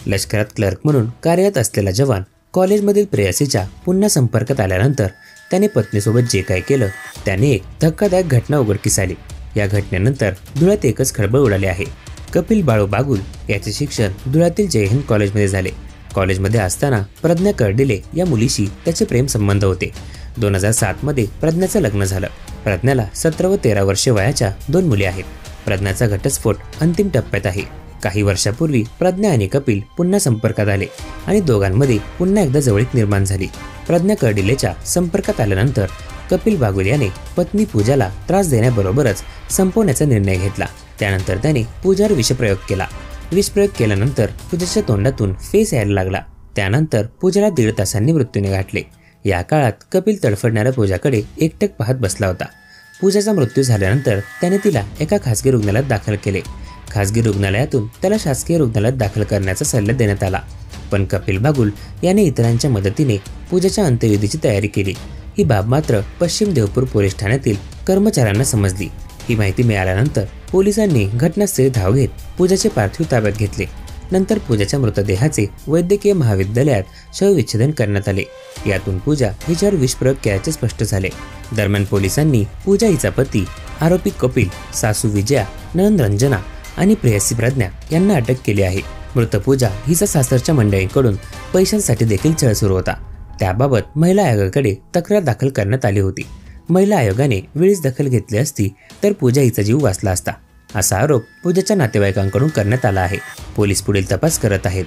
लष्करात क्लर्क म्हणून कार्यरत असलेला जवान कॉलेजमधील प्रेयसीच्या पुन्हा संपर्कात आल्यानंतर त्याने पत्नीसोबत जे काय केलं त्याने एक धक्कादायक घटना उघडकीस आली। या घटनेनंतर धुळ्यात एकच खळबळ उडाली आहे। कपिल बाळू बागुल याचे शिक्षण धुळ्यातील जय हिंद कॉलेजमध्ये झाले। कॉलेजमध्ये असताना प्रज्ञा कर्डिले या मुलीशी त्याचे प्रेम संबंध होते। 2007 मध्ये प्रज्ञाचं लग्न झालं। प्रज्ञाला 17 व 13 वर्षे वयाच्या 2 मुली आहेत। प्रज्ञाचा घटस्फोट अंतिम टप्प्यात आहे। काही वर्षापूर्वी प्रज्ञा आणि कपिल पुन्हा संपर्कात आले आणि दोघांमध्ये पुन्हा एकदा जवळीक निर्माण झाली। प्रज्ञा कर्डिलेच्या संपर्कात आल्यानंतर कपिल बागुल याने पत्नी पूजाला त्रास देण्याबरोबरच संपवण्याचा निर्णय घेतला। त्यानंतर त्याने पूजावर विषप्रयोग केला। विषप्रयोग केल्यानंतर पूजाच्या तोंडातून फेस यायला लागला। त्यानंतर पूजाला 1.5 तासांनी मृत्यूने गाठले। या काळात कपिल तडफडणाऱ्या पूजाकडे एकटक पाहत बसला होता। पूजाचा मृत्यू झाल्यानंतर त्याने तिला एका खासगी रुग्णालयात दाखल केले। खासगी रुग्णालयातून त्याला शासकीय रुग्णालयात दाखल करण्याचा सल्ला देण्यात आला, पण कपिल बागुल याने इतरांच्या मदतीने पूजाच्या अंत्यविधीची तयारी केली। ही बाब मात्र पश्चिम देवपूर पोलीस ठाण्यातील कर्मचाऱ्यांना समजली। ही माहिती मिळाल्यानंतर पोलिसांनी घटनास्थळी धाव घेत पूजाचे पार्थिव ताब्यात घेतले। नंतर पूजाच्या मृतदेहाचे वैद्यकीय महाविद्यालयात शवविच्छेदन करण्यात आले। यातून पूजा हिच्यावर विषप्रयोग केल्याचे स्पष्ट झाले। दरम्यान पोलिसांनी पूजा हिचा पती आरोपी कपिल, सासू विजया, नणंद रंजना आणि प्रेयसी प्रज्ञा यांना अटक केली आहे। मृत पूजा हिचा सासरच्या मंडळींकडून पैशांसाठी देखील छळ सुरू होता। त्याबाबत महिला आयोगाकडे तक्रार दाखल करण्यात आली होती। महिला आयोगाने वेळीच दखल घेतली असती तर पूजा हिचा जीव वाचला असता, असा आरोप पूजाच्या नातेवाईकांकडून करण्यात आला आहे। पोलीस पुढील तपास करत आहेत।